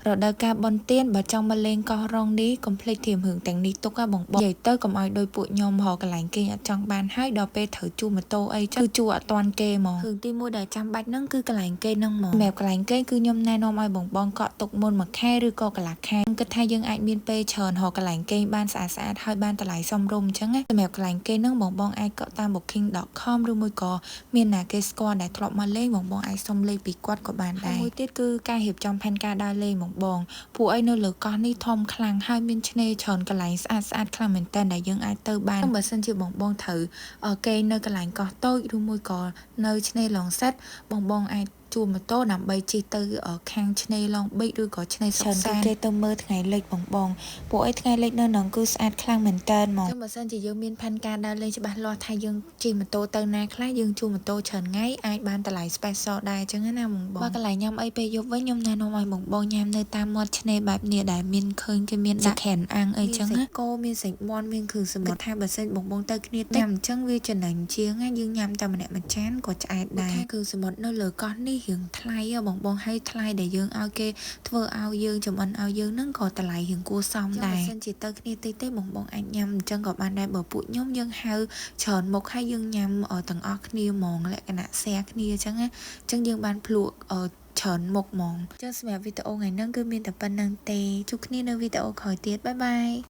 រដូវកាលបុណ្យទានបើចង់មកលេងកោះរ៉ុងនេះកុំភ្លេចធៀបរឿងទាំងនេះទុកបងនិយាយទៅកុំឲ្យដោយពួកខ្ញុំរកកន្លែងគេងអត់ចង់បានហើយដល់ពេលត្រូវជួម៉ូតូអីចឹងគឺជួអត់តាន់គេហ្មងរឿងទី1ដែលចាំបាច់ហ្នឹងគឺកន្លែងគេងហ្នឹងហ្មងសម្រាប់កន្លែងគេងគឺខ្ញុំណែនាំឲ្យបងកក់ទុកមុនមួយខែឬក៏កន្លះខែគិតថាយើងអាចមានពេលច្រើនរកកន្លែងគេងបានស្អាតហើយបានតម្លៃសមរម្យអញ្ចឹងណាសម្រាប់កន្លែងគេងហ្នឹងបងអាចកក់តាម booking.com ឬមួយក៏មានណាគេស្គាល់ដែលធ្លាប់មកលេងបងអាចសុំលេខពីគាត់ក៏បានដែរមួយទៀតគឺការរៀបចំផែនការដើរលេងបងពួកអីនៅលើកោះនេះធំខ្លាំងហើយមានឆ្នេរច្រើនកន្លែងស្អាតខ្លាំងមែនតើដែលយើងអាចទៅបានបើសិនជាបងត្រូវគេនៅកន្លែងកោះតូចឬមួយក៏នៅឆ្នេរឡងសិតបងអាចជួម៉ូតូដើម្បីជិះទៅខាងឆ្នេរឡងប៊ិចឬក៏ឆ្នេរសុខសាន្តគេទៅមើលថ្ងៃលិចបងពួកអីថ្ងៃលិចនៅហ្នឹងគឺស្អាតខ្លាំងមែនតើហ្មងបើសិនជាយើងមានផែនការដើរលេងច្បាស់លាស់ថាយើងជិះម៉ូតូទៅណាខ្លះយើងជួម៉ូតូច្រើនថ្ងៃអាចបានតម្លៃ special ដែរអញ្ចឹងណាបងបើកន្លែងញ៉ាំអីពេលយប់វិញខ្ញុំណែនាំឲ្យបងញ៉ាំនៅតាមមាត់ឆ្នេរបែបនេះដែលមានឃើញគេមានដាក់ក្រានអាំងអីចឹងណាគោមានសាច់មាន់មានគ្រឿងសមុទ្រថាបើសិនបងទៅគ្នាញ៉ាំអញ្ចឹងវាចំណេញជាងយើងញ៉ាំតែម្នាក់មួយចានក៏ឆ្អែតដែរគ្រឿងសមុទ្រនៅលើកោះនេះរៀងថ្លៃបងឲ្យថ្លៃដែលយើងឲ្យគេធ្វើឲ្យយើងចំអិនឲ្យយើងហ្នឹងក៏តម្លៃរៀងគួរសមដែរបើសិនជាទៅគ្នាតិចទេបងអាចញ៉ាំអញ្ចឹងក៏បានដែរបើពួកខ្ញុំយើងហៅច្រើនមុខហើយយើងញ៉ាំទាំងអស់គ្នាហ្មងលក្ខណៈ share គ្នាអញ្ចឹងណាអញ្ចឹងយើងបានភ្លក់ច្រើនមុខហ្មងអញ្ចឹងសម្រាប់វីដេអូថ្ងៃហ្នឹងគឺមានតែប៉ុណ្្នឹងទេជួបគ្នានៅវីដេអូក្រោយទៀតបាយ